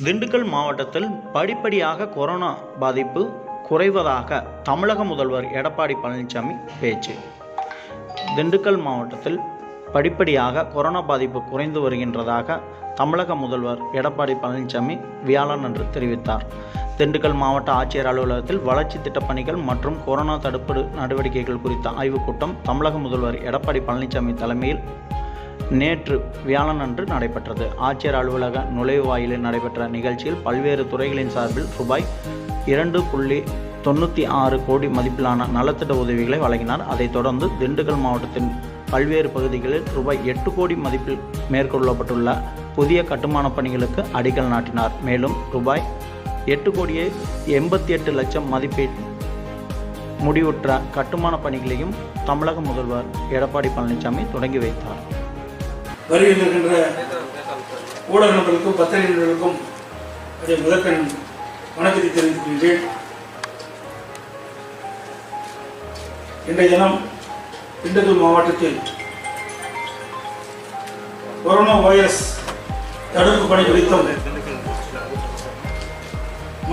திண்டுக்கல் மாவட்டத்தில் படிப்படியாக கொரோனா பாதிப்பு குறைவதாக தமிழக முதல்வர் எடப்பாடி பழனிசாமி பேச்சு. திண்டுக்கல் மாவட்டத்தில் படிப்படியாக கொரோனா பாதிப்பு குறைந்து வருகின்றதாக தமிழக முதல்வர் எடப்பாடி பழனிசாமி வியாழனன்று தெரிவித்தார். திண்டுக்கல் மாவட்ட ஆட்சியர் அலுவலகத்தில் வளர்ச்சி திட்டப் பணிகள் மற்றும் கொரோனா தடுப்பு நடவடிக்கைகள் குறித்த ஆய்வுக் கூட்டம் தமிழக முதல்வர் எடப்பாடி பழனிசாமி தலைமையில் நேற்று வியாழனன்று நடைபெற்றது. ஆட்சியர் அலுவலக நுழைவாயிலில் நடைபெற்ற நிகழ்ச்சியில் பல்வேறு துறைகளின் சார்பில் ரூபாய் 2.96 கோடி மதிப்பிலான நலத்திட்ட உதவிகளை வழங்கினார். அதைத் தொடர்ந்து திண்டுக்கல் மாவட்டத்தின் பல்வேறு பகுதிகளில் ரூபாய் 8 கோடி மதிப்பில் மேற்கொள்ளப்பட்டுள்ள புதிய கட்டுமான பணிகளுக்கு அடிக்கல் நாட்டினார். மேலும் ரூபாய் 8,88,00,000 மதிப்பில் முடிவுற்ற கட்டுமான பணிகளையும் தமிழக முதல்வர் எடப்பாடி பழனிசாமி தொடங்கி வைத்தார். வருகின்ற ஊடக நண்பர்களுக்கும் பத்திரிகைகளுக்கும் அதை முதற்கண் வணக்கத்தை தெரிவிக்கின்றேன். இன்றைய தினம் திண்டுக்கல் மாவட்டத்தில் கொரோனா வைரஸ் தடுப்பு பணி குறித்தும்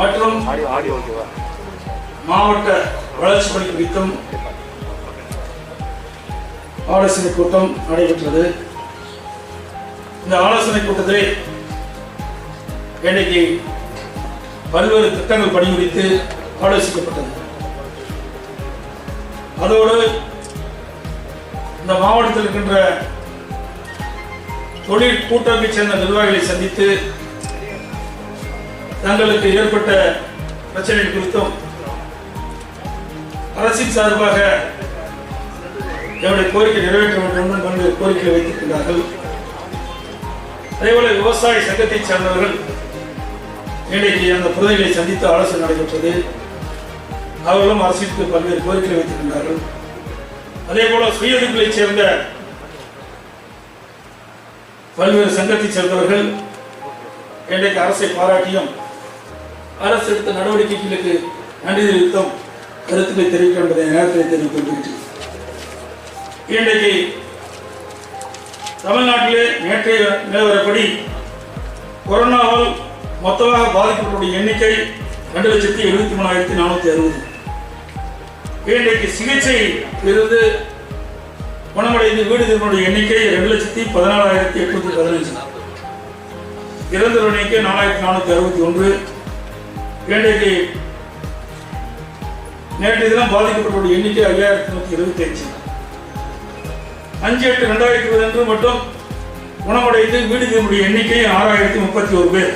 மற்றும் மாவட்ட வளர்ச்சி பணி குறித்தும் ஆலோசனை கூட்டம் நடைபெற்றது. இந்த ஆலோசனை கூட்டத்தில் இன்றைக்கு பல்வேறு திட்டங்கள் பணி குறித்து ஆலோசிக்கப்பட்டது. அதோடு இந்த மாவட்டத்தில் இருக்கின்ற தொழில் கூட்டமைப்பைச் சேர்ந்த நிர்வாகிகளை சந்தித்து தங்களுக்கு ஏற்பட்ட பிரச்சனைகள் குறித்தும் அரசின் சார்பாக என்னுடைய கோரிக்கை நிறைவேற்ற வேண்டும் என்று கோரிக்கை வைத்திருக்கிறார்கள். அதேபோல விவசாய சங்கத்தைச் சேர்ந்தவர்கள் இன்றைக்கு அந்த பிரதிகளை சந்தித்து ஆலோசனை நடைபெற்றது. அவர்களும் அரசிற்கு பல்வேறு கோரிக்கைகளை வைத்திருக்கின்றார்கள். அதே போல சுயதிகளைச் சேர்ந்த பல்வேறு சங்கத்தைச் சேர்ந்தவர்கள் இன்றைக்கு அரசை பாராட்டியும் அரசு எடுத்த நடவடிக்கைகளுக்கு நன்றி தெரிவித்தும் கருத்துக்களை தெரிவிக்க என்பதை நேரத்தில் தெரிவிக்கின்றேன். இன்றைக்கு தமிழ்நாட்டிலே நேற்றைய நிலவரப்படி கொரோனாவால் மொத்தமாக பாதிக்கப்பட்ட எண்ணிக்கை 2,73,460. இன்றைக்கு சிகிச்சை இருந்து குணமடைந்து வீடு திரும்பிய எண்ணிக்கை 2,14,815. இறந்தவர் எண்ணிக்கை 4,461. இன்றைக்கு நேற்றைய தினம் பாதிக்கப்பட்ட எண்ணிக்கை 5,125. 5/8/2020 அன்று மட்டும் குணமடைந்து வீடு திரும்பிய எண்ணிக்கை 6,031 பேர்.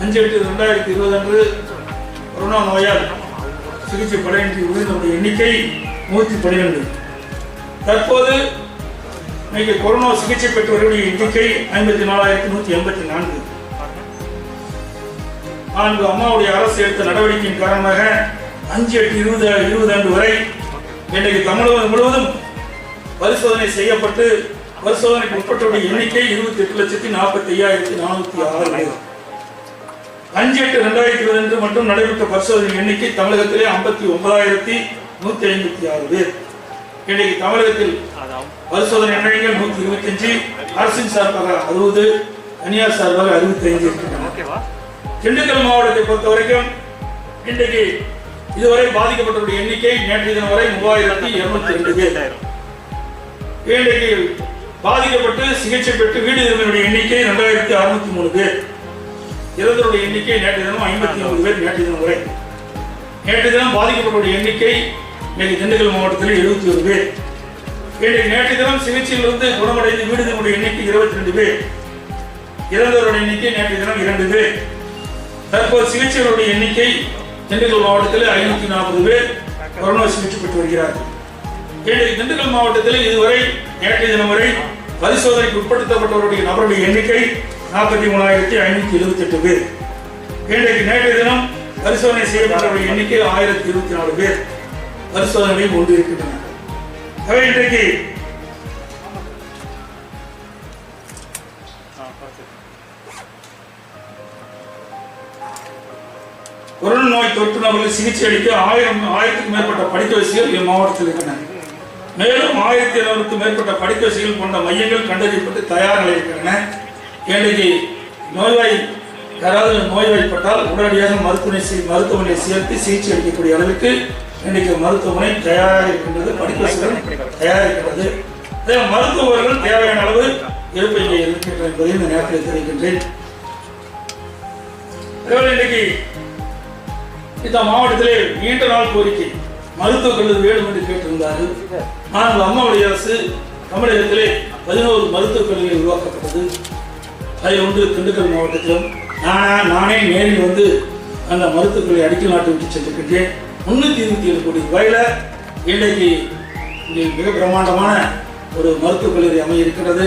5/8/2020 அன்று கொரோனா நோயால் சிகிச்சை பலனின்றி உயிரிழந்தவருடைய எண்ணிக்கை 112. தற்போது இன்னைக்கு கொரோனா சிகிச்சை பெற்றவர்களுடைய எண்ணிக்கை 54,184. நான்கு அம்மாவுடைய அரசு எடுத்த நடவடிக்கையின் காரணமாக 5/8/2020 அன்று வரை இன்றைக்கு தமிழகம் முழுவதும் பரிசோதனை செய்யப்பட்டு பரிசோதனைக்கு உட்பட்டவருடைய எண்ணிக்கை 28,45,406. 5/8/2020 அன்று மட்டும் நடைபெற்ற பரிசோதனை எண்ணிக்கை தமிழகத்திலே 59,156 பேர். இன்றைக்கு தமிழகத்தில் பரிசோதனை எண்ணிக்கைகள் 125, அரசின் சார்பாக 60, தனியார் சார்பாக 65 இருக்கின்றன. திண்டுக்கல் மாவட்டத்தை பொறுத்த வரைக்கும் இன்றைக்கு இதுவரை பாதிக்கப்பட்டவருடைய எண்ணிக்கை நேற்றைய தினம் வரை 3,202 பேர். இன்றைக்கு பாதிக்கப்பட்டு சிகிச்சை பெற்று வீடு திரும்பிய எண்ணிக்கை 2,603 பேர். இறந்தவருடைய எண்ணிக்கை நேற்றைய தினம் 59 பேர். நேற்றைய தினம் வரை நேற்றைய தினம் பாதிக்கப்பட்ட எண்ணிக்கை இன்னைக்கு திண்டுக்கல் மாவட்டத்தில் 71 பேர். இன்றைக்கு நேற்றைய தினம் சிகிச்சையிலிருந்து குணமடைந்து வீடு திரும்பிய எண்ணிக்கை 22 பேர். இறந்தவருடைய எண்ணிக்கை நேற்றைய தினம் 2 பேர். தற்போது சிகிச்சைகளுடைய எண்ணிக்கை திண்டுக்கல் மாவட்டத்தில் 540 பேர் கொரோனா சிகிச்சை பெற்று வருகிறார்கள். இன்றைக்கு திண்டுக்கல் மாவட்டத்தில் இதுவரை நேற்றைய தினம் வரை பரிசோதனைக்கு உட்படுத்தப்பட்டவருடைய நபருடைய எண்ணிக்கை 43,578 பேர். இன்றைக்கு நேற்றைய தினம் பரிசோதனை செய்யப்பட்டவருடைய எண்ணிக்கை 1,024 பேர் பரிசோதனையில் ஒன்று இருக்கின்றன. இன்றைக்கு கொரோனா நோய் தொற்று நபர்கள் சிகிச்சை அளிக்க 1000க்கும் மேற்பட்ட படிக்க வசதிகள் இம்மாவட்டத்தில் இருக்கின்றன. மேலும் 1700க்கும் மேற்பட்ட படிக்க வசதிகள் கொண்ட மையங்கள் கண்டறியப்பட்டு தயார் நிலையில் இருக்கின்றன. இன்றைக்கு நோய்வாய் யாராவது நோய்வாய்ப்பட்டால் உடனடியாக மருத்துவமனையை சேர்த்து சிகிச்சை அளிக்கக்கூடிய அளவுக்கு இன்றைக்கு மருத்துவமனை தயாராக இருக்கின்றது, படிப்பசுகள் தயாராக இருக்கிறது. அதே மருத்துவர்கள் தேவையான அளவு இருப்பு இங்கே இருக்கின்ற என்பதை இந்த நேரத்தில் தெரிவிக்கின்றேன். அதேபோல இன்றைக்கு இந்த மாவட்டத்திலே நீண்ட நாள் கோரிக்கை மருத்துவக் கல்லூரி வேண்டும் என்று கேட்டிருந்தார்கள். ஆனால் அம்மாவுடைய அரசு தமிழகத்திலே 11 மருத்துவக் கல்லூரி உருவாக்கப்பட்டது. அதில் ஒன்று திண்டுக்கல் மாவட்டத்திலும் நானே நேரில் வந்து அந்த மருத்துவக் கல்லூரி அடிக்கல் நாட்டு விட்டு சென்றிருக்கின்றேன். 327 கோடி ரூபாயில இன்றைக்கு இங்கே மிக பிரம்மாண்டமான ஒரு மருத்துவக் கல்லூரி அமைய இருக்கிறது.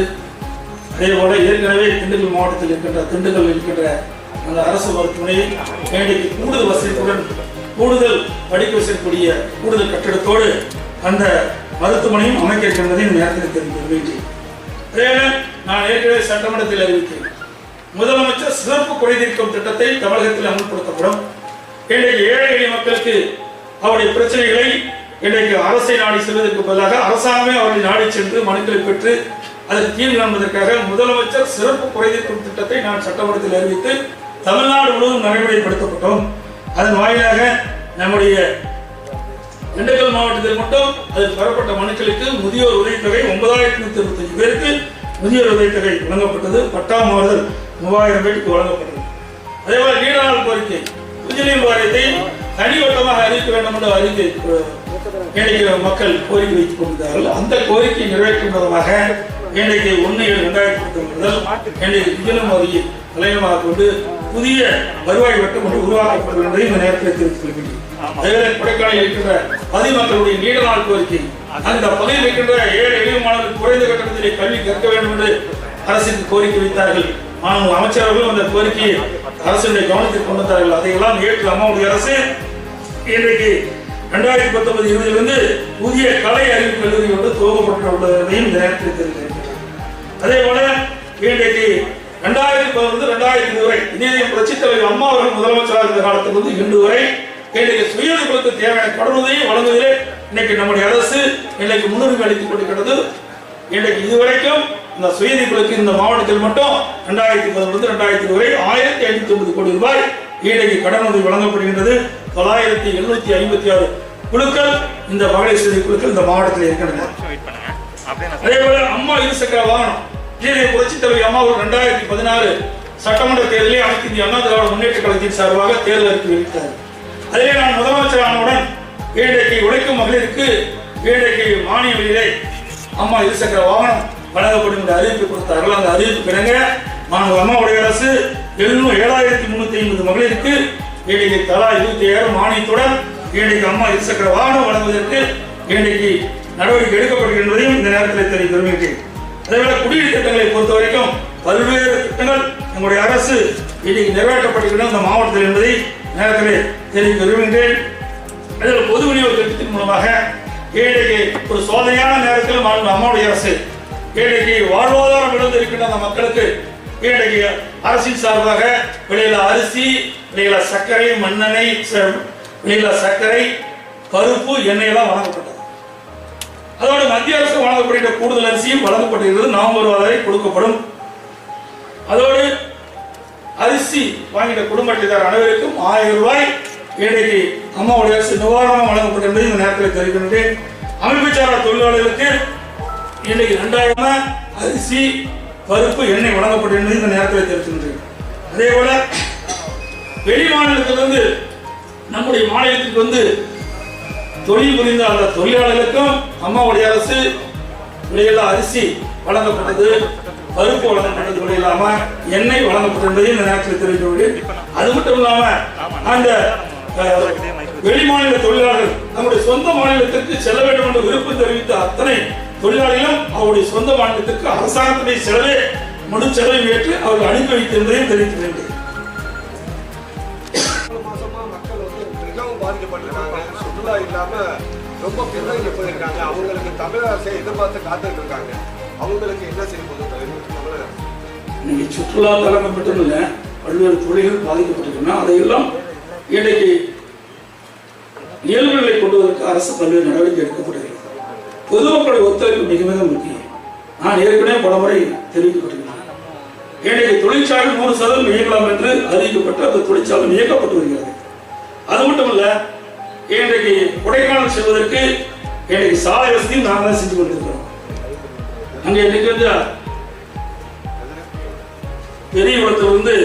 அதே போல ஏற்கனவே திண்டுக்கல் மாவட்டத்தில் இருக்கின்ற அந்த அரசு மருத்துவமனையை இன்றைக்கு கூடுதல் வசதியுடன் கூடுதல் படிக்க வசதிக்கூடிய கூடுதல் கட்டிடத்தோடு அந்த மருத்துவமனையும் அமைக்க இருக்கின்றதை இந்த நேரத்தில் தெரிவிக்கிறேன். அதேபோல நான் ஏற்கனவே சட்டமன்றத்தில் அறிவித்தேன், முதலமைச்சர் சிறப்பு குறைதீர்க்கும் திட்டத்தை தமிழகத்தில் அமல்படுத்தப்படும். இன்றைக்கு ஏழை எளிய மக்களுக்கு அவருடைய பிரச்சனைகளை இன்றைக்கு அரசை நாடி செல்வதற்கு பதிலாக அரசாங்கமே அவர்களை நாடி சென்று மனுக்களை பெற்று அதற்கு தீர்வு காண்பதற்காக முதலமைச்சர் சிறப்பு குறைதீர்க்கும் திட்டத்தை நான் சட்டமன்றத்தில் அறிவித்து தமிழ்நாடு முழுவதும் நடைமுறைப்படுத்தப்பட்டோம். அதன் வாயிலாக நம்முடைய திண்டுக்கல் மாவட்டத்தில் மட்டும் அதில் பெறப்பட்ட மனுக்களுக்கு முதியோர் உதவித்தொகை 9125 பேருக்கு முதியோர் உதவித்தொகை வழங்கப்பட்டது. பட்டா மாறுதல் 3000 பேருக்கு வழங்கப்பட்டது. அதேபோல நீண்ட நாள் கோரிக்கை உயர்நீதி வாரியத்தை தனிவட்டமாக அறிவிக்க வேண்டும் என்று அறிக்கை மக்கள் கோரிக்கை வைத்துக் கொண்டிருந்தார்கள். அந்த கோரிக்கை நிறைவேற்றும் விதமாக இன்றைக்கு 1/7/2019 முதல் இன்றைக்கு உயர்நீதி வாரியை தலைமையாக கொண்டு புதிய வருவாய் வட்டம் ஒன்று உருவாக்கப்படும் என்பதை இந்த நேரத்தில் தெரிவித்துக் கொள்கிறேன். அதேவேளை கொடைக்கானலில் இருக்கின்ற பதிமக்களுடைய நீண்ட நாள் கோரிக்கை, அந்த பகுதியில் இருக்கின்ற ஏழை எளிய மாணவர்கள் குறைந்த கட்டணத்திலே கல்வி கற்க வேண்டும் என்று அரசுக்கு கோரிக்கை வைத்தார்கள். ஆனால் அமைச்சர்களும் அந்த கோரிக்கையை அரசுடைய கவனத்தில் கொண்டு வந்தார்கள். அதையெல்லாம் ஏற்று அம்மாவுடைய அரசு இன்றைக்கு 2019-20 புதிய கலை அறிவு கல்லூரி வந்து துவக்கப்பட்டுள்ளதையும் இந்த நேரத்தில் தெரிவிக்கிறேன். அதே போல இன்றைக்கு 2011-2020 வரை இந்திய புரட்சித் தலைவர் அம்மா அவர்கள் முதலமைச்சராக இருந்த காலத்திலிருந்து இன்று வரை இன்றைக்கு சுயதொழிலுக்கு தேவையான கடனுதவியை வழங்குவதிலே இன்னைக்கு நம்முடைய அரசு இன்றைக்கு முன்னுரிமை அளித்துக் கொண்டிருக்கிறது. இன்றைக்கு இதுவரைக்கும் இந்த சுயதொழிலுக்கு இந்த மாவட்டத்தில் மட்டும் 2011-2020 வரை 1509 கோடி ரூபாய் இன்றைக்கு கடனுதவி வழங்கப்படுகின்றது. 9756 குழுக்கள் இந்த மகளிர் சுய குழுக்கள் இந்த மாவட்டத்தில் இருக்கின்றன. அதே போல அம்மா இருசக்கர வாகனம் புரட்சித் தலைவர் அம்மா 2016 சட்டமன்ற தேர்தலில் அனைத்து இந்திய அண்ணா திராவிட முன்னேற்ற கழகத்தின் சார்பாக தேர்தல் அறிக்கை வெளியிட்டார். அதிலே நான் முதலமைச்சர் ஆனவுடன் இன்றைக்கு உழைக்கும் மகளிருக்கு இன்றைக்கு மானிய விலையிலே அம்மா இருசக்கர வாகனம் வழங்கப்படும் என்ற அறிவிப்பு கொடுத்தார்கள். அந்த அறிவிப்பு பிறங்க அம்மாவுடைய அரசு 7350 மகளிருக்கு இன்றைக்கு தலா 25000 மானியத்துடன் இன்றைக்கு அம்மா இருசக்கர வாகனம் வழங்குவதற்கு இன்றைக்கு நடவடிக்கை எடுக்கப்படுகின்றதையும் இந்த நேரத்தில் தெரிய விரும்புகிறேன். அதேபோல குடிநீர் திட்டங்களை பொறுத்த வரைக்கும் பல்வேறு திட்டங்கள் நம்முடைய அரசு இன்றைக்கு நிறைவேற்றப்பட்டிருக்கின்ற இந்த மாவட்டத்தில் என்பதை நேரத்தில் தெரிவிக்க விரும்புகின்றேன். அதில் பொது விநியோக திட்டத்தின் மூலமாக இன்றைக்கு ஒரு சோதனையான நேரத்தில் அம்மாவுடைய அரசு இன்றைக்கு வாழ்வாதாரம் இழந்து இருக்கின்ற அந்த மக்களுக்கு இன்றைக்கு அரசின் சார்பாக விலையில அரிசி, விலையில சர்க்கரை, மண்ணெண்ணெய், விலையில சர்க்கரை, பருப்பு, எண்ணெய் எல்லாம் வழங்கப்பட்டது. அதோடு மத்திய அரசு வழங்கப்படுகின்ற கூடுதல் அரிசியும் வழங்கப்படுகிறது. நவம்பர் வரை கொடுக்கப்படும். அதோடு அரிசி வாங்கிட்ட குடும்ப அட்டைதாரர் அனைவருக்கும் 1000 ரூபாய் இன்றைக்கு அம்மாவுடைய அரசு நிவாரணம் வழங்கப்பட்டது. இந்த நேரத்தில் தெரிவிக்கின்றேன். அமைப்பு சாரா தொழிலாளர்களுக்கு இன்றைக்கு 2000 அரிசி, பருப்பு, எண்ணெய் வழங்கப்பட்டது. இந்த நேரத்தில் தெரிவிக்கின்றேன். அதே போல வெளி மாநிலத்திலிருந்து நம்முடைய மாநிலத்துக்கு வந்து தொழில் புரிந்த அந்த தொழிலாளர்களுக்கும் அம்மாவுடைய அரசு விலையில்லா அரிசி வழங்கப்பட்டது, பருப்பு வழங்கப்பட்டது, விலையில்லாம எண்ணெய் வழங்கப்பட்டது. இந்த நேரத்தில் தெரிவிக்க. அது மட்டும் இல்லாம அந்த வெளிமாநில தொழிலாளர்கள் நம்முடைய சொந்த மாநிலத்திற்கு செல்ல வேண்டும் என்று விருப்பம் தெரிவித்த அத்தனை தொழிலாளிகளும் அவருடைய சொந்த மாநிலத்திற்கு அரசாங்கத்துடைய செலவே முழு செலவை ஏற்று அவர்கள் அனுப்பி வைத்திருந்ததையும் தெரிவிக்க வேண்டும். பாதிக்கப்பட்டிருக்காங்க, சுற்றுலா இல்லாம ரொம்ப பின்னங்கி போயிருக்காங்க. அவங்களுக்கு தமிழக அரசை எதிர்பார்த்து காத்துட்டு இருக்காங்க. அவங்களுக்கு என்ன செய்வது? இன்னைக்கு சுற்றுலா தலங்கள் மட்டும் இல்லை, பல்வேறு தொழில்கள் பாதிக்கப்பட்டிருக்கா அதையெல்லாம் இன்றைக்கு இயல்புகளை கொண்டுவதற்கு அரசு பல்வேறு நடவடிக்கை எடுக்கப்படுகிறது. பொதுமக்களுடைய ஒத்துழைப்பு மிக மிக முக்கியம். நான் ஏற்கனவே பல முறை தெரிவிக்கப்பட்டிருக்கிறேன். இன்றைக்கு தொழிற்சாலை 100% இயங்கலாம் என்று அறிவிக்கப்பட்டு அந்த தொழிற்சாலை இயக்கப்பட்டு வருகிறது. அது மட்டுமல்ல, இன்றைக்கு கொடைக்கானல் செல்வதற்கு இன்றைக்கு சாலை வசதியும் நாங்கள் தான் செஞ்சு கொண்டிருக்கிறோம். அங்கே இன்னைக்கு வந்து பெரிய குளத்திலிருந்து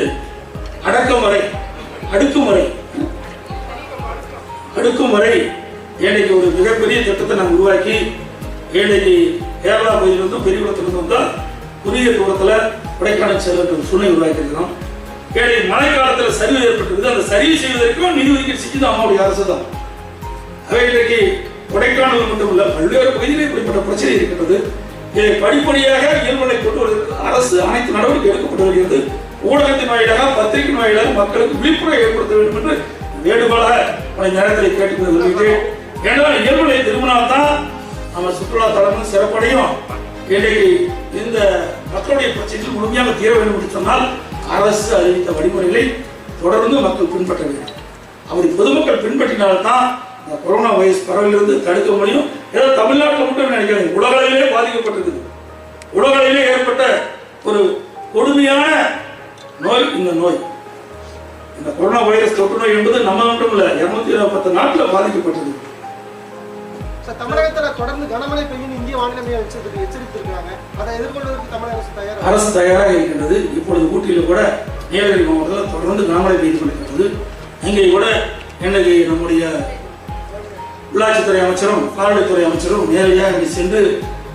அடுக்கும் வரை இன்னைக்கு ஒரு மிகப்பெரிய திட்டத்தை நாங்கள் உருவாக்கி இன்னைக்கு கேரளா பகுதியிலிருந்து பெரிய குளத்திலிருந்து வந்தால் குறுகிய தூரத்தில் கொடைக்கானல் செல்வதற்கு சூழ்நிலை உருவாக்கியிருக்கிறோம். இன்னைக்கு மழை காலத்தில் சரிவு ஏற்பட்டிருக்குது. அந்த சரிவு செய்வதற்கும் நிதி ஒதுக்கீடு செஞ்சது அம்மாவுடைய அரசு தான். அவை இன்றைக்கு கொடைக்கானல் மட்டுமல்ல, பல்வேறு பகுதிகளில் இப்படிப்பட்ட பிரச்சனை இருக்கின்றது. இதை படிப்படியாக இயல்புகளை கொண்டு வருவதற்கு அரசு அனைத்து நடவடிக்கை எடுக்கப்பட்டு வருகிறது. ஊடகத்தின் வாயிலாக, பத்திரிகை வாயிலாக மக்களுக்கு விழிப்புணர்வு ஏற்படுத்த வேண்டும் என்று வேண்டுகோளாக நேரத்தில் கேட்டுக்கொண்டு வருகிறேன். ஏனால் இயல்புகளை திரும்பினால்தான் நம்ம சுற்றுலா தலமும் சிறப்படையும். இன்றைக்கு இந்த மக்களுடைய பிரச்சனைகள் முழுமையாக தீர வேண்டும் என்று சொன்னால் அரசு அறிவித்த வழிமுறைகளை தொடர்ந்து மக்கள் பின்பற்ற வேண்டும். அப்படி பொதுமக்கள் பின்பற்றினால்தான் இந்த கொரோனா வைரஸ் பரவலிருந்து தடுக்க முடியும். ஏதோ தமிழ்நாட்டில் மட்டும் நினைக்கிறேன், உலகளவிலே பாதிக்கப்பட்டிருக்குது. உலகளவிலே ஏற்பட்ட ஒரு கொடுமையான நோய் இந்த நோய். இந்த கொரோனா வைரஸ் தொற்று நோய் என்பது நம்ம மட்டும் இல்ல, 210 நாட்டில் பாதிக்கப்பட்டது. தமிழகத்தில் தொடர்ந்து கனமழை பெய்யும் இந்திய வானிலை மையம் எச்சரித்திருக்கிறாங்க. அதை எதிர்கொள்வதற்கு தமிழக அரசு தயாராக இருக்கின்றது. இப்பொழுது ஊட்டியில் கூட நீலகிரி மாவட்டத்தில் தொடர்ந்து கனமழை பெய்து கொண்டிருக்கிறது. அங்கே கூட இன்னைக்கு நம்முடைய உள்ளாட்சித்துறை அமைச்சரும் கால்நடைத்துறை அமைச்சரும் நேரடியாக அங்கே சென்று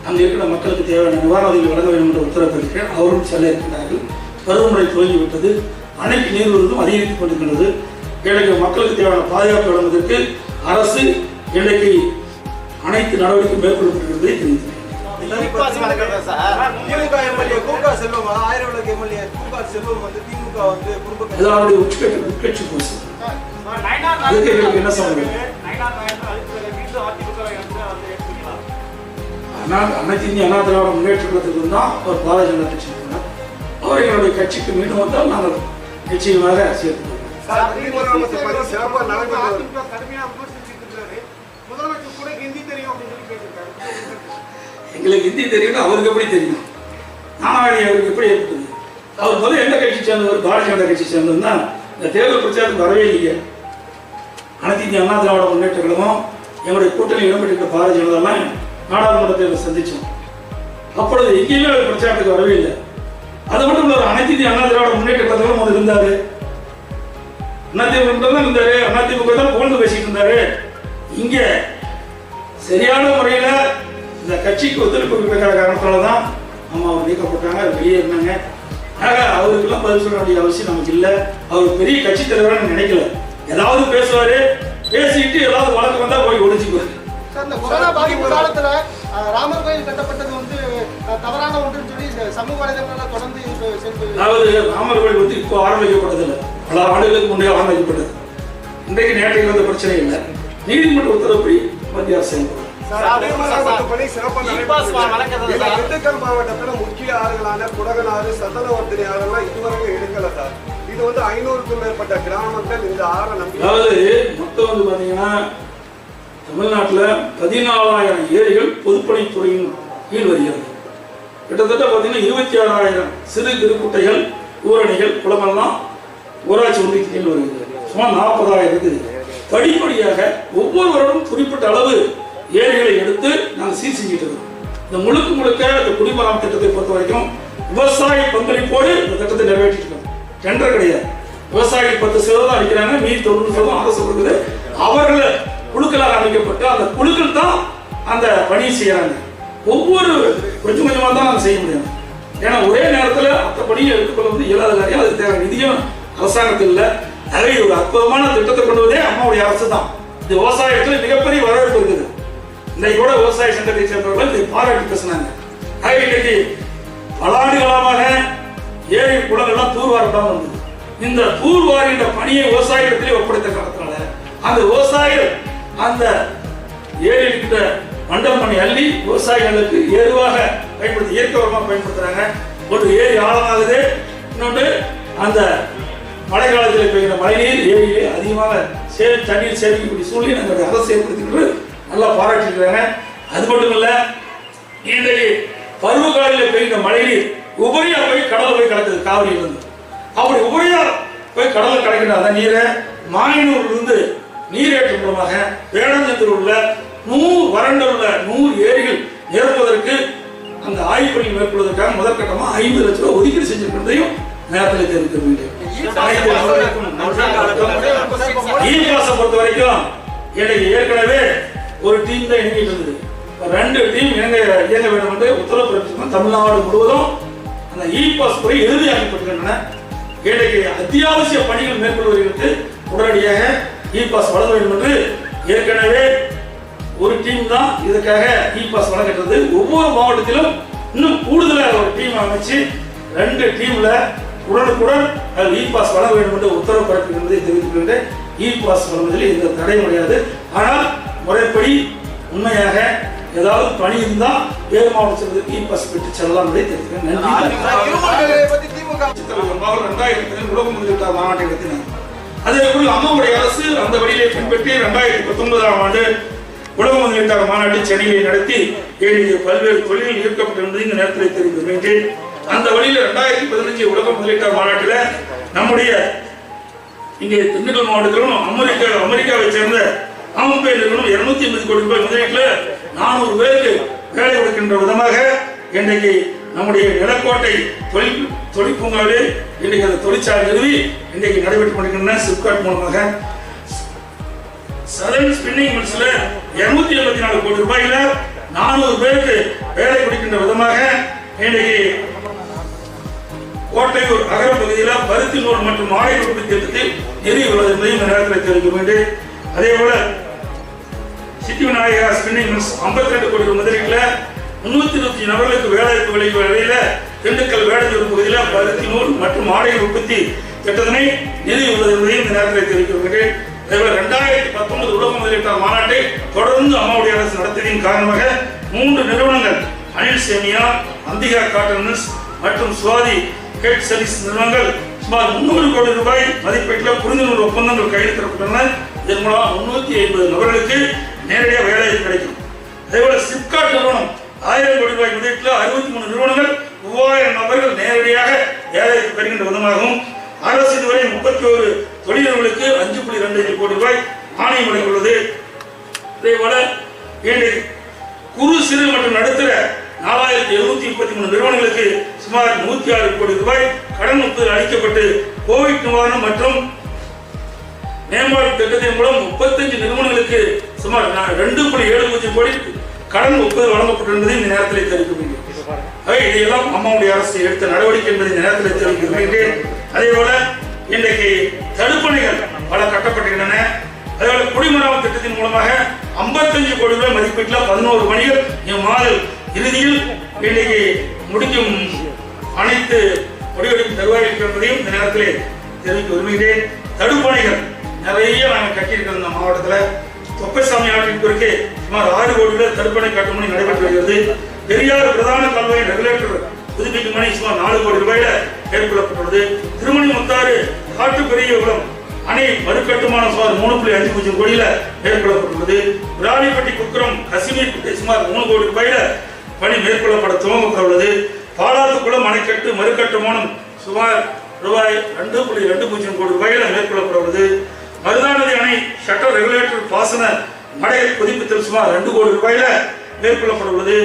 அங்கே இருக்கிற மக்களுக்கு தேவையான நிவாரண உதவி வழங்க வேண்டும் என்ற உத்தரவிட்டிருக்கிறேன். அவரும் செல்ல இருக்கின்றார்கள். பருவமழை துவங்கிவிட்டது. அணைக்கு நீர்வரத்தும் அதிகரித்துக் கொண்டிருக்கிறது. இன்றைக்கு மக்களுக்கு தேவையான பாதுகாப்பு வழங்குவதற்கு அரசு இன்றைக்கு அனைத்து நடவடிக்கை மேற்கொள்ளப்பட்டிருப்பதை தெரிவித்தேன். உட்கட்சி கோஷம் என்ன சொல்றது? அனைத்து இந்திய அண்ணா திராவிட முன்னேற்ற கழகத்திற்கு தான் அவர் பாரதிய ஜனதா கட்சி இருக்கிறார். அவர் எங்களுடைய கட்சிக்கு மீண்டும் வந்தால் நாங்கள் நிச்சயமாக சேர்த்து எங்களுக்கு ஹிந்தி தெரியும். அவருக்கு எப்படி தெரியும்? நானாடி அவருக்கு எப்படி ஏற்பட்டது? அவர் முதல்ல எந்த கட்சி சேர்ந்தவர்? பாரதிய ஜனதா கட்சி சேர்ந்தவர் தான். இந்த தேர்தல் பிரச்சாரத்துக்கு வரவே இல்லையே. அனைத்து இந்திய அண்ணா திராவிட முன்னேற்ற கழகம் எங்களுடைய கூட்டணி இடம்பெற்றிருக்க பாரதிய ஜனதாலாம் நாடாளுமன்றத்தில் சந்திச்சோம். அப்பொழுது எங்கேயுமே அவர் பிரச்சாரத்துக்கு வரவே இல்லை. அது மட்டும் இல்ல, அனைத்து இந்திய அண்ணா திராவிட முன்னேற்ற கழகம் முதல் இருந்தாரு. அதிமுக தான் இருந்தாரு. அதிமுக தான் புகழ்ந்து பேசிட்டு இருந்தாரு. இங்க சரியான முறையில இந்த கட்சிக்கு ஒத்துழைப்பு கொடுக்கிற காரணத்தாலதான் அம்மா அவர் நீக்கப்பட்டாங்க, வெளியே இருந்தாங்க. ஆக அவருக்கெல்லாம் பதில் சொல்ல வேண்டிய அவசியம் நமக்கு இல்லை. அவர் பெரிய கட்சி தலைவராக நினைக்கல. ஏதாவது பேசுவாரு, பேசிட்டு ஏதாவது வழக்கு வந்தா போய் ஒழிச்சுக்குவாரு. இந்த கொரோனா பாதிப்பு காலத்துல ராமர் கோயில் கட்டப்பட்டது வந்து தவறான ஒன்றுன்னு சொல்லி சமூக வலைதளங்கள்ல தொடர்ந்து அதாவது ராமர் கோயில் வந்து இப்போ ஆரம்பிக்கப்பட்டதில்லை, பல ஆண்டுகளுக்கு முன்னே ஆரம்பிக்கப்பட்டது. இன்றைக்கு நேற்றைக்கு வந்த பிரச்சனை இல்லை. நீதிமன்ற உத்தரவுப்படி மத்திய அரசு திண்டுக்கல் மாவட்டத்துல முக்கிய ஆறுகளான குடகனாறு, சந்தனவர்த்தினி ஆறுலாம் இதுவரைக்கும் எடுக்கல சார். இது வந்து 500க்கும் மேற்பட்ட கிராமங்கள் இந்த ஆறை நம்பி. அதாவது மொத்தம் வந்து பாத்தீங்கன்னா தமிழ்நாட்டில் 14,000 ஏரிகள் பொதுப்பணித்துறையின் கீழ் வருகிறது. கிட்டத்தட்ட பார்த்தீங்கன்னா 26,000 சிறு திருக்குட்டைகள், ஊரணிகள், குளமெல்லாம் ஊராட்சி ஒன்றியத்தின் கீழ் வருகிறது. சுமார் 40,000 இருக்குது. படிப்படியாக ஒவ்வொரு வருடம் குறிப்பிட்ட அளவு ஏரிகளை எடுத்து நாங்கள் சீர் செஞ்சுட்டு இருக்கோம். இந்த முழுக்க இந்த குடிமராமத்து திட்டத்தை பொறுத்த வரைக்கும் விவசாய பங்களிப்போடு இந்த திட்டத்தை நிறைவேற்றிட்டு இருக்கோம். டெண்டர் கிடையாது. விவசாயிகள் 10% அளிக்கிறாங்க, மீதி 90% அரசு கொடுக்குது. அவர்கள் குழுக்களாக அமைக்கப்பட்டு அந்த குழுக்கள் தான் அந்த பணியை செய்யறாங்க. ஒவ்வொரு கொஞ்சம் கொஞ்சமாக தான் நாங்கள் செய்ய முடியும். ஏன்னா ஒரே நேரத்தில் அந்த பணியை எடுத்துக்கொள்ள வந்து இயலாத காரியம். அதுக்கு தேவை நிதியும் அரசாங்கத்தில் இல்லை. அதே ஒரு அற்புதமான திட்டத்தை கொண்டு வந்தே அம்மாவுடைய அரசு தான். இந்த விவசாயத்தில் மிகப்பெரிய வரவேற்பு இருக்குது. இன்றைக்கு கூட விவசாய சங்கத்தை சேர்ந்தவர்கள் இதை பாராட்டி பேசினாங்க. இன்னைக்கு பல ஆண்டுகாலமாக ஏரி குளங்கள்லாம் தூர்வாரப்படாமல் வந்தது. இந்த தூர்வாரின்ற பணியை விவசாயிடத்திலே ஒப்படைத்த காலத்தினால அந்த விவசாயிகள் அந்த ஏரியில் இருக்கிற மண்டல் மணி அள்ளி விவசாயிகளுக்கு ஏதுவாக பயன்படுத்தி இயற்கை உரமாக பயன்படுத்துறாங்க. ஒரு ஏரி ஆழமாகுது. இன்னொன்று அந்த மழை காலத்தில் பெய்கிற மழைநீர் ஏரியிலே அதிகமாக தண்ணீர் சேமிக்கக்கூடிய சூழ்நிலை நம்மளுடைய அரசு ஏற்படுத்தி நல்லா பாராட்டிருக்கிறாங்க. அது மட்டும் இல்ல, இன்றைக்கு பருவகாலில் பெய்கிற மழைநீர் உபரியா போய் கடலை போய் கலக்குது காவிரியிலிருந்து. அப்படி உபரியா போய் கடலை கலக்கின்ற அந்த நீரை மாயனூரிலிருந்து நீரேற்று மூலமாக வேடந்தத்தில் உள்ள 100 வறண்டுள்ள 100 ஏரிகள் நிரப்புவதற்கு அந்த ஆய்வு பணி மேற்கொள்வதற்காக முதற்கட்டமாக 50 லட்சம் ரூபாய் ஒதுக்கீடு செஞ்சிருக்கிறதையும் நேரத்தில் தெரிவிக்க வேண்டும். பொறுத்த வரைக்கும் ஏற்கனவே ஒரு டீம் தான் இயங்கிட்டு இருந்தது. 2 டீம் இயங்க வேண்டும் என்று உத்தரவு பிறப்பிச்சிருக்கோம். தமிழ்நாடு முழுவதும் அந்த இ-பாஸ் முறை இறுதியாக்கப்பட்டிருக்கின்றன. இன்றைக்கு அத்தியாவசிய பணிகள் மேற்கொள்வதற்கு உடனடியாக இ-பாஸ் வழங்க வேண்டும் என்று ஏற்கனவே ஒரு டீம் தான் இதற்காக இ-பாஸ் வழங்குகிறது. ஒவ்வொரு மாவட்டத்திலும் இன்னும் கூடுதலாக ஒரு டீம் அமைச்சு 2 டீம்ல உடனுக்குடன் இ-பாஸ் வழங்க வேண்டும் என்று உத்தரவு பிறப்பிக்கின்றதை தெரிவித்துக் இ-பாஸ் வழங்குவதில் எந்த தடையும் கிடையாது. ஆனால் முறைப்படி உண்மையாக ஏதாவது பணி இருந்தால் வேறு மாவட்டத்திற்கு இ-பாஸ் பெற்று செல்லலாம் என்பதை தெரிவிக்கிறேன். உலக முதலீட்டாளர் மாநாட்டை நடத்தினார். அதேபோல் அம்மாவுடைய அரசு அந்த வழியை பின்பற்றி 2019ஆம் ஆண்டு உலக முதலீட்டாளர் மாநாட்டை சென்னையை நடத்தி பல்வேறு தொழில்கள் ஈர்க்கப்பட்டிருந்தது இந்த நேரத்தில் தெரிவிக்கிறேன். அந்த வழியில் 2015 உலக முதலீட்டாளர் மாநாட்டில் நம்முடைய இங்கே திண்டுக்கல் மாவட்டத்திலும் அமெரிக்காவை சேர்ந்த ஆம்பே நிறுவனம் 280 கோடி ரூபாய் முதலீட்டில் 400 பேருக்கு வேலை கொடுக்கின்ற விதமாக இன்றைக்கு நம்முடைய நிலக்கோட்டை தொழிற்பூங்காவிலே இன்றைக்கு அந்த தொழிற்சாலை நிறுவி இன்றைக்கு நடைபெற்றுக் கொண்டிருக்கின்றன. சிப்காட் மூலமாக சதன் ஸ்பின்னிங் மில்ஸ்ல 284 கோடி ரூபாயில 400 பேருக்கு வேலை கொடுக்கின்ற விதமாக இன்றைக்கு கோட்டையூர் அகர பகுதியில் பருத்தி நூல் மற்றும் ஆடை உற்பத்தி திட்டத்தில் நிதி உள்ளது என்பதை இந்த நேரத்தில் தெரிவிக்க வேண்டும். அதே போல சித்தி விநாயகா ஸ்பின்னிங் மில்ஸ் 52 கோடி முதலீட்டில் 325 நபர்களுக்கு வேலைவாய்ப்பு வழங்கிய திண்டுக்கல் வேடந்தூர் பகுதியில் பருத்தி நூல் மற்றும் ஆடை உற்பத்தி திட்டத்தினை நிதி உள்ளது என்பதையும் இந்த நேரத்தில் தெரிவிக்க வேண்டும். அதேபோல 2019 உலக முதலீட்டாளர் மாநாட்டை தொடர்ந்து அம்மாவுடைய அரசு நடத்தியதின் காரணமாக 3 நிறுவனங்கள் அனில் சேமியா, அந்திகா காட்டன் மில்ஸ் மற்றும் சுவாதி கேட் சர்வீஸ் நிறுவனங்கள் சுமார் 300 கோடி ரூபாய் மதிப்பீட்டில் புரிந்துணர்வு ஒப்பந்தங்கள் கையெழுத்திடப்பட்டுள்ளன. இதன் மூலம் 350 நபர்களுக்கு நேரடியாக வேலை கிடைக்கும். அதேபோல சிப்காட் நிறுவனம் 1000 கோடி ரூபாய் முதலீட்டில் 63 நிறுவனங்கள் 3000 நபர்கள் நேரடியாக வேலை பெறுகின்ற விதமாகவும் அரசு இதுவரை 31 தொழில்களுக்கு 5.25 கோடி ரூபாய் மானியம் வழங்கியுள்ளது. இதேபோல குறு சிறு மற்றும் நடுத்தர 4733 நிறுவனங்களுக்கு சுமார் 106 கோடி ரூபாய் கடன் ஒப்புதல் அளிக்கப்பட்டு கோவிட் நிவாரணம் மற்றும் மேம்பாட்டு திட்டத்தின் மூலம் 35 நிறுவனங்களுக்கு சுமார் 2.70 கோடி கடன் ஒப்புதல் வழங்கப்பட்டிருந்தது இந்த நேரத்தில் தெரிவிக்க வேண்டும். இதையெல்லாம் அம்மாவுடைய அரசு எடுத்த நடவடிக்கை என்பதை இந்த நேரத்தில் தெரிவிக்க வேண்டும். அதே போல இன்றைக்கு தடுப்பணைகள் பல கட்டப்பட்டிருக்கின்றன. அதேபோல குடிமராமத்து திட்டத்தின் மூலமாக 55 கோடி ரூபாய் மதிப்பீட்டில் 11 பணிகள் இம்மாத இறுதியில் இன்றைக்கு முடிக்கும் அனைத்து முடிவெடுக்கும் தருவாயில் என்பதையும் இந்த நேரத்தில் தெரிவிக்க விரும்புகிறேன். தடுப்பணைகள் நிறைய நாங்கள் கட்டியிருக்கிறோம். இந்த மாவட்டத்தில் தொப்பைசாமி ஆற்றின் குறுக்கே சுமார் 6 கோடி ரூபாய் தடுப்பணை கட்டும் பணி நடைபெற்று வருகிறது. பெரியார் பிரதான கால்வாய் ரெகுலேட்டர் புதுப்பிக்கும் பணி சுமார் 4 கோடி ரூபாயில மேற்கொள்ளப்பட்டுள்ளது. திருமணி முத்தாறு காட்டு பெரியகுளம் அணை மறுகட்டுமானம் சுமார் 3.50 கோடியில மேற்கொள்ளப்பட்டுள்ளது. விராலிப்பட்டி குக்கரம் கசிமீர் குட்டை சுமார் 3 கோடி ரூபாயில பணி மேற்கொள்ளப்பட துவங்கப்பட்டுள்ளது. பாலாத்துக்குளம் அணைக்கட்டு மறுகட்டுமானம் சுமார் ரூபாய் 2.20 கோடி ரூபாயில மேற்கொள்ளப்பட்டுள்ளது. மருதாநதி அணை ஷட்டர் ரெகுலேட்டர் பாசன மடை புதுப்பித்தல் சுமார் 2 கோடி ரூபாயில மேற்கொள்ளப்பட்டுள்ளது.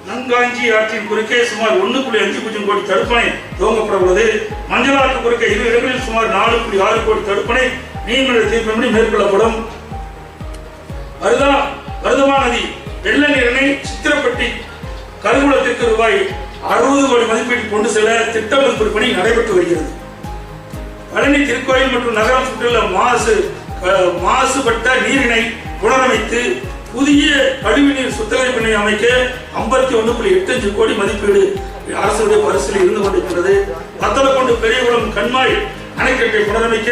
நங்காஞ்சி ஆற்றின் குறுக்கே சுமார் 1.50 கோடி தடுப்பணை துவங்கப்பட உள்ளது. மஞ்சள் ஆற்று குறுக்கே 2 இடங்களில் சுமார் 4.6 கோடி தடுப்பணை நீர்மன்ற தீர்ப்பணி மேற்கொள்ளப்படும். மருதமா நதி வெள்ள நீரினை சித்திரப்பட்டி கருங்குளத்திற்கு ரூபாய் 60 கோடி மதிப்பீட்டில் கொண்டு செல்ல திட்ட மதிப்பீடு பணி நடைபெற்று வருகிறது. பழனி திருக்கோயில் மற்றும் நகரம் சுற்றியுள்ள மாசுபட்ட நீரினை புனரமைத்து புதிய கழிவுநீர் சுத்திகரிப்பு நிலையம் அமைக்க 51.85 கோடி மதிப்பீடு அரசுடைய பரிசீலனை இருந்து கொண்டிருக்கிறது. வத்தலக்குண்டு பெரியகுளம் கண்மாய் அணைக்கட்டை புனரமைக்க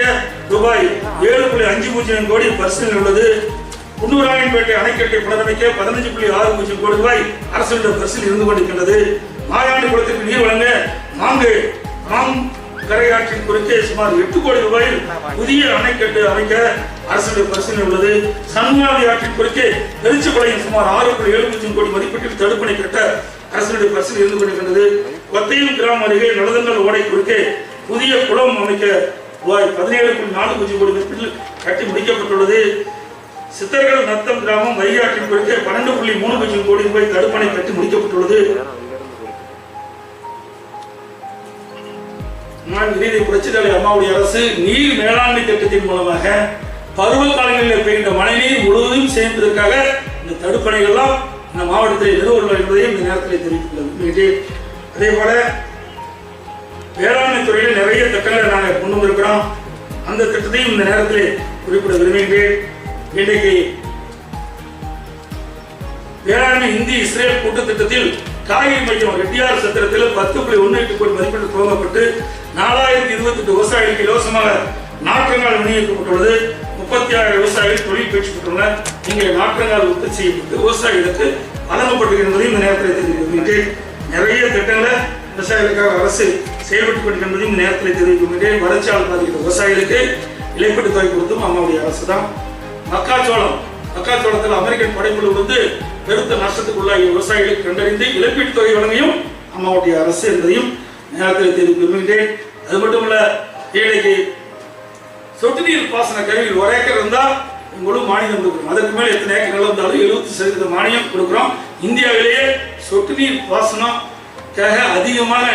ரூபாய் 7.50 கோடி பரிசீலனை உள்ளது. குன்னூராயன்பேட்டை அணைக்கட்டை புனரமைக்க 15.60 கோடி ரூபாய் அரசுடைய பரிசீலனை இருந்து கொண்டிருக்கிறது. மாயாண்டி குளத்திற்கு நீர் வழங்க கரையாற்றின் குறுக்கே சுமார் 8 கோடி ரூபாயில் புதிய அணைக்கட்டு அமைக்க அரசுடைய பரிசீலனை உள்ளது. சண்முகாவதி ஆற்றின் குறுக்கே திருச்சிப்பாளையம் சுமார் 6.70 கோடி மதிப்பீட்டில் தடுப்பணை கட்ட அரசுடைய பரிசில் இருந்து கொண்டிருக்கின்றது. ஒத்தையும் கிராமம் அருகே நலதங்கல் ஓடை குறுக்கே புதிய குளம் அமைக்க ரூபாய் 17.4 கோடி மதிப்பில் கட்டி முடிக்கப்பட்டுள்ளது. சித்தர்கள் நத்தம் கிராமம் வைகாட்டின் குறுக்கே 12.3 கோடி ரூபாய் தடுப்பணை கட்டி முடிக்கப்பட்டுள்ளது. புரட்சித்தலைவர் அம்மாவுடைய அரசு நீர் மேலாண்மை திட்டத்தின் மூலமாக பருவ காலங்களில் பெய்கின்ற மழைநீர் முழுவதும் சேர்ப்பதற்காக இந்த தடுப்பணைகள்லாம் இந்த மாவட்டத்தில் நிறுவனம் என்பதையும் இந்த நேரத்தில் தெரிவித்துள்ளது. அதே போல வேளாண்மை துறையில் நிறைய திட்டங்களை நாங்கள் கொண்டு வந்திருக்கிறோம். அந்த திட்டத்தையும் இந்த நேரத்தில் குறிப்பிட விரும்புகின்றேன். இன்றைக்கு வேளாண்மை இந்திய இஸ்ரேல் கூட்டத்திட்டத்தில் காய்கறி மையம் ரெட்டியார் சத்திரத்தில் 10.18 கோடி மதிப்பீடு துவங்கப்பட்டு 4028 விவசாயிகளுக்கு இலவசமாக நாற்றங்கால் விநியோகிக்கப்பட்டுள்ளது. 36 விவசாயிகள் தொழில் பயிற்சி பெற்றுள்ளனர். இங்கே நாற்றங்கால் உற்பத்தி செய்யப்பட்டு விவசாயிகளுக்கு வழங்கப்பட்டிருக்கின்றதையும் இந்த நேரத்தில் தெரிவிக்கின்றேன். நிறைய திட்டங்களை விவசாயிகளுக்காக அரசு செயல்பட்டுக் கொண்டிருக்கின்றதையும் இந்த நேரத்தில் தெரிவிக்கின்றேன். வறட்சியால் பாதிக்கிற விவசாயிகளுக்கு இழப்பீட்டு தொகை கொடுத்தும் அம்மாவுடைய அரசு தான். மக்காச்சோளத்தில் அமெரிக்கன் படைக்குழு வந்து பெருத்த நஷ்டத்துக்குள்ளாகிய விவசாயிகளுக்கு கண்டறிந்து இழப்பீட்டு தொகை வழங்கியும் அம்மாவுடைய அரசு என்பதையும் நேரத்தில் தெரிவிக்க விரும்புகின்றேன். அது மட்டுமல்ல, ஏழைக்கு சொட்டு நீர் பாசன கருவியில் 1 ஏக்கர் இருந்தால் முழு மானியம் கொடுக்குறோம். அதற்கு மேலே எத்தனை ஏக்கர் நிலம் இருந்தாலும் 70% மானியம் கொடுக்குறோம். இந்தியாவிலேயே சொட்டு நீர் பாசனக்காக அதிகமான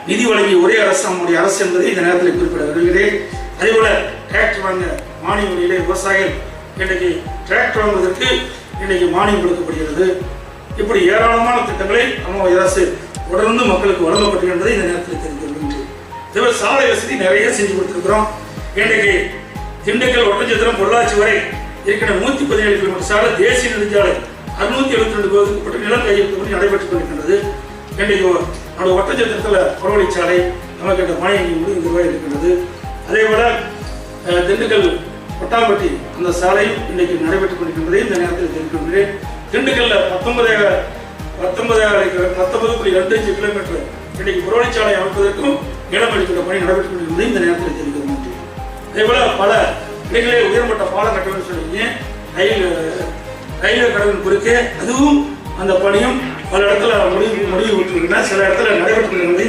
நிதி வழங்கிய ஒரே அரசு நம்முடைய அரசு என்பதை இந்த நேரத்தில் குறிப்பிட விரும்புகிறேன். அதே போல டிராக்டர் வாங்க மானிய வழியிலே விவசாயிகள் இன்றைக்கு டிராக்டர் வாங்குவதற்கு இன்றைக்கு மானியம் கொடுக்கப்படுகிறது. இப்படி ஏராளமான திட்டங்களை நம்முடைய அரசு தொடர்ந்து மக்களுக்கு வழங்கப்பட்டிருக்கின்றதை இந்த நேரத்தில் தெரிவிக்க விரும்புகிறேன். இதேபோல் சாலை வசதி நிறைய செஞ்சு கொடுத்திருக்கிறோம். இன்றைக்கு திண்டுக்கல் ஒட்டஞ்சத்திரம் பொள்ளாச்சி வரை இருக்கிற 117 கிலோமீட்டர் சாலை தேசிய நெடுஞ்சாலை 672 ஒதுக்கப்பட்டு நிலம் கையெழுத்து பணி நடைபெற்றுக் கொண்டிருக்கின்றது. இன்றைக்கு நம்முடைய ஒட்டஞ்சத்திரத்தில் புறவழிச்சாலை நமக்கு மானியம் ரூபாய் இருக்கின்றது. அதே போல திண்டுக்கல் கொட்டாம்பட்டி அந்த சாலையும் இன்றைக்கு நடைபெற்றுக் கொண்டிருக்கின்றதை இந்த நேரத்தில் தெரிவிக்கின்றேன். திண்டுக்கல்ல 19.25 கிலோமீட்டர் இன்றைக்கு புறவழிச்சாலை அமைப்பதற்கும் இடம் அளிக்கிற பணி நடைபெற்றுக் கொண்டிருந்ததை இந்த நேரத்தில் தெரிவிக்கின்றேன். அதே போல பல இடங்களே உயர்மட்ட பாலம் கட்டணும்னு சொல்லிங்க ரயில்வே கடலின் குறுக்கே அதுவும் அந்த பணியும் பல இடத்துல முடிவு விட்டுருக்கின்றன, சில இடத்துல நடைபெற்று